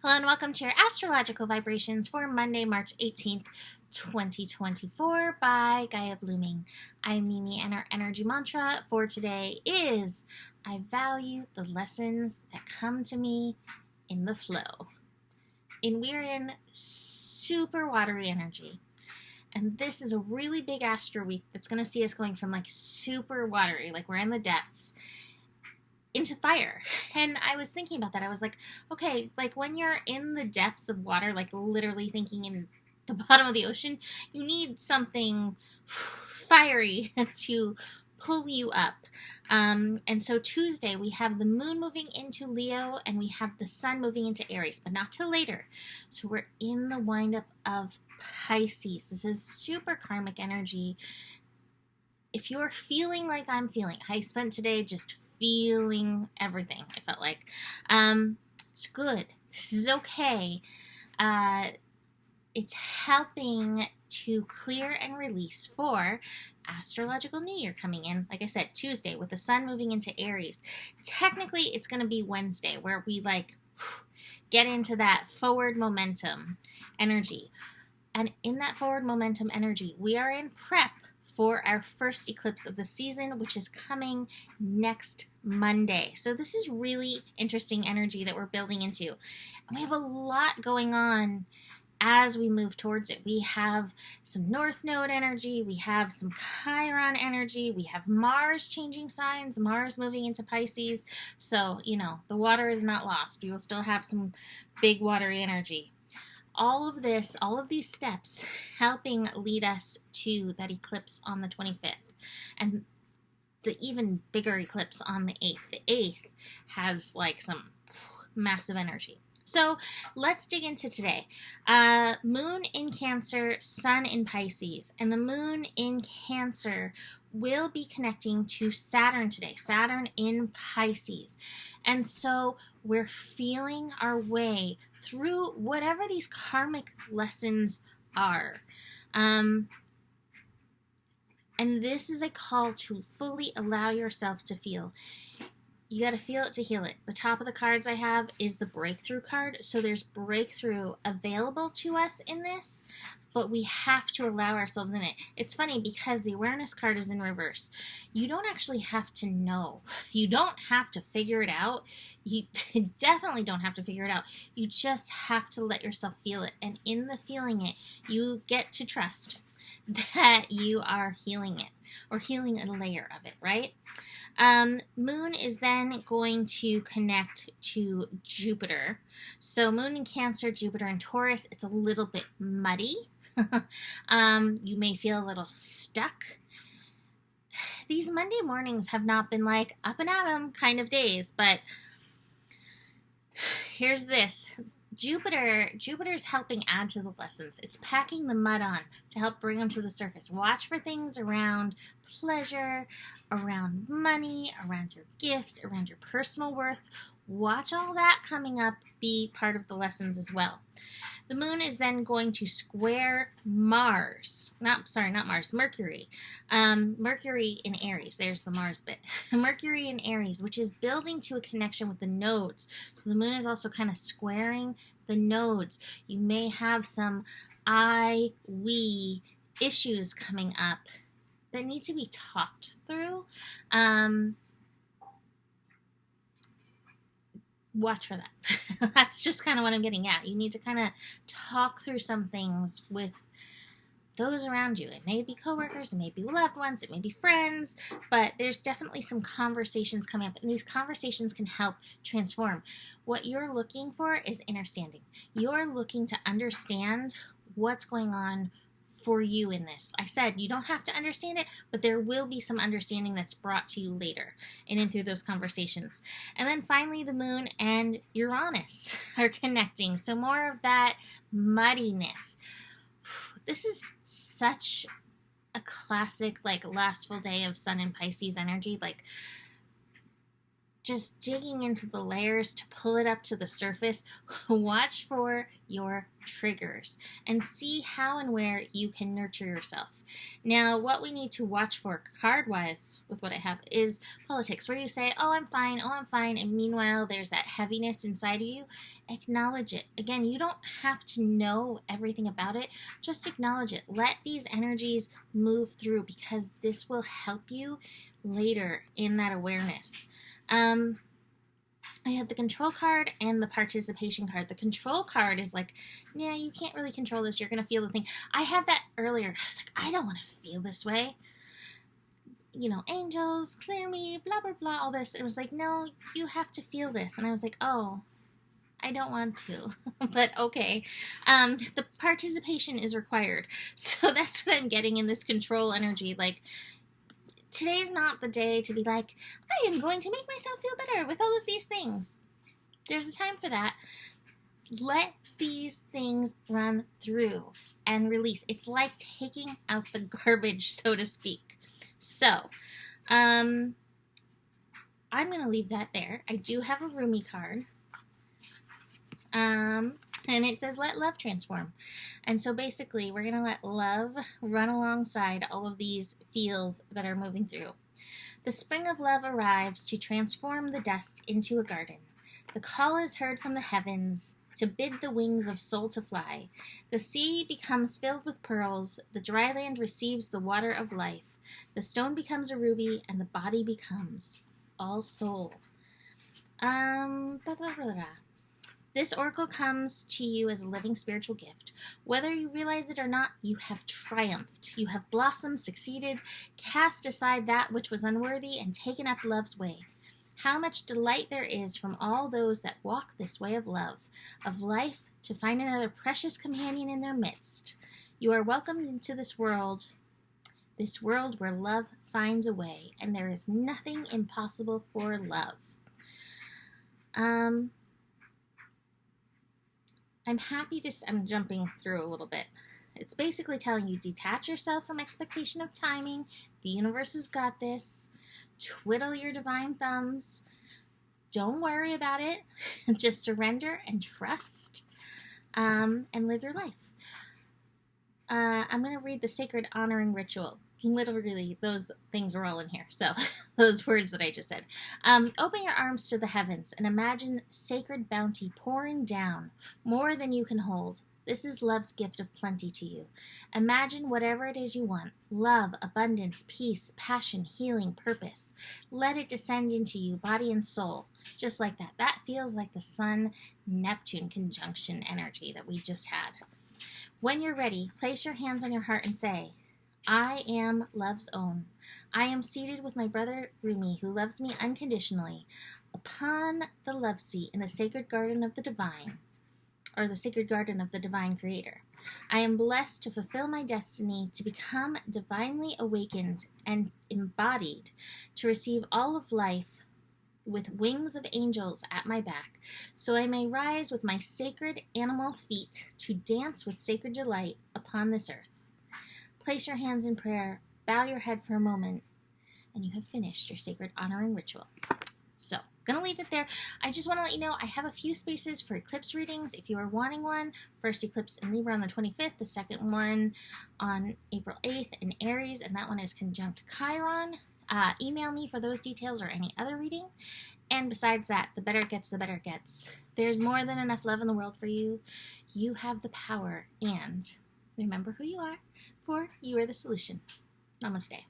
Hello and welcome to your astrological vibrations for Monday, March 18th, 2024 by Gaia Blooming. I'm Mimi and our energy mantra for today is I value the lessons that come to me in the flow. And we're in super watery energy. And this is a really big astro week that's going to see us going from like super watery, like we're in the depths, into fire. And I was thinking about that. I was like, okay, like when you're in the depths of water, like literally thinking in the bottom of the ocean, you need something fiery to pull you up. And so Tuesday we have the moon moving into Leo and we have the sun moving into Aries, but not till later. So we're in the windup of Pisces. This is super karmic energy. If you're feeling like I'm feeling, I spent today just feeling everything, I felt like. It's good. This is okay. It's helping to clear and release for astrological new year coming in. Like I said, Tuesday with the sun moving into Aries. Technically, it's going to be Wednesday where we like get into that forward momentum energy. And in that forward momentum energy, we are in prep for our first eclipse of the season, which is coming next Monday. So this is really interesting energy that we're building into. And we have a lot going on as we move towards it. We have some North Node energy. We have some Chiron energy. We have Mars changing signs, Mars moving into Pisces. So, the water is not lost. We will still have some big watery energy. All of this, all of these steps helping lead us to that eclipse on the 25th and the even bigger eclipse on the 8th. The 8th has like some massive energy. So let's dig into today. Moon in Cancer, Sun in Pisces, and the moon in Cancer will be connecting to Saturn today, Saturn in Pisces. And so we're feeling our way through whatever these karmic lessons are. And this is a call to fully allow yourself to feel. You got to feel it to heal it. The top of the cards I have is the breakthrough card. So there's breakthrough available to us in this, but we have to allow ourselves in it. It's funny because the awareness card is in reverse. You don't actually have to know. You don't have to figure it out. You definitely don't have to figure it out. You just have to let yourself feel it. And in the feeling it, you get to trust that you are healing it or healing a layer of it, right? Moon is then going to connect to Jupiter. So Moon in Cancer, Jupiter in Taurus, it's a little bit muddy. You may feel a little stuck. These Monday mornings have not been like up and at 'em kind of days, but here's this. Jupiter's helping add to the lessons. It's packing the mud on to help bring them to the surface. Watch for things around pleasure, around money, around your gifts, around your personal worth. Watch all that coming up be part of the lessons as well. The moon is then going to square Mars. Not Mars, Mercury. Mercury in Aries. There's the Mars bit. Mercury in Aries, which is building to a connection with the nodes. So the moon is also kind of squaring the nodes. You may have some we issues coming up that need to be talked through. Watch for that. That's just kind of what I'm getting at. You need to kind of talk through some things with those around you. It may be coworkers, it may be loved ones, it may be friends, but there's definitely some conversations coming up, and these conversations can help transform. What you're looking for is understanding. You're looking to understand what's going on for you in this. I said you don't have to understand it, but there will be some understanding that's brought to you later and in through those conversations. And then finally, the moon and Uranus are connecting. So more of that muddiness. This is such a classic, like, last full day of Sun and Pisces energy. Like, just digging into the layers to pull it up to the surface. Watch for your triggers and see how and where you can nurture yourself. Now, what we need to watch for card-wise with what I have is politics, where you say, oh, I'm fine, and meanwhile there's that heaviness inside of you. Acknowledge it. Again, you don't have to know everything about it. Just acknowledge it. Let these energies move through, because this will help you later in that awareness. I have the control card and the participation card. The control card is like, yeah, you can't really control this. You're going to feel the thing. I had that earlier. I was like, I don't want to feel this way. You know, angels, clear me, blah, blah, blah, all this. It was like, no, you have to feel this. And I was like, oh, I don't want to, but okay. The participation is required. So that's what I'm getting in this control energy. Like, today's not the day to be like, I am going to make myself feel better with all of these things. There's a time for that. Let these things run through and release. It's like taking out the garbage, so to speak. So, I'm going to leave that there. I do have a Rumi card. And it says, let love transform. And so basically, we're going to let love run alongside all of these feels that are moving through. The spring of love arrives to transform the dust into a garden. The call is heard from the heavens to bid the wings of soul to fly. The sea becomes filled with pearls. The dry land receives the water of life. The stone becomes a ruby, and the body becomes all soul. Blah, blah, blah, blah. This oracle comes to you as a living spiritual gift. Whether you realize it or not, you have triumphed. You have blossomed, succeeded, cast aside that which was unworthy, and taken up love's way. How much delight there is from all those that walk this way of love, of life, to find another precious companion in their midst. You are welcomed into this world where love finds a way, and there is nothing impossible for love. I'm jumping through a little bit. It's basically telling you, detach yourself from expectation of timing. The universe has got this. Twiddle your divine thumbs. Don't worry about it. Just surrender and trust, and live your life. I'm going to read the sacred honoring ritual. Literally, those things are all in here. So, those words that I just said. Open your arms to the heavens and imagine sacred bounty pouring down, more than you can hold. This is love's gift of plenty to you. Imagine whatever it is you want. Love, abundance, peace, passion, healing, purpose. Let it descend into you, body and soul. Just like that. That feels like the Sun-Neptune conjunction energy that we just had. When you're ready, place your hands on your heart and say, I am love's own. I am seated with my brother Rumi, who loves me unconditionally, upon the love seat in the sacred garden of the divine, or the sacred garden of the divine creator. I am blessed to fulfill my destiny, to become divinely awakened and embodied, to receive all of life with wings of angels at my back, so I may rise with my sacred animal feet to dance with sacred delight upon this earth. Place your hands in prayer, bow your head for a moment, and you have finished your sacred honoring ritual. So, gonna leave it there. I just want to let you know I have a few spaces for eclipse readings if you are wanting one. First eclipse in Libra on the 25th, the second one on April 8th in Aries, and that one is conjunct Chiron. Email me for those details or any other reading. And besides that, the better it gets, the better it gets. There's more than enough love in the world for you. You have the power, and remember who you are, for you are the solution. Namaste.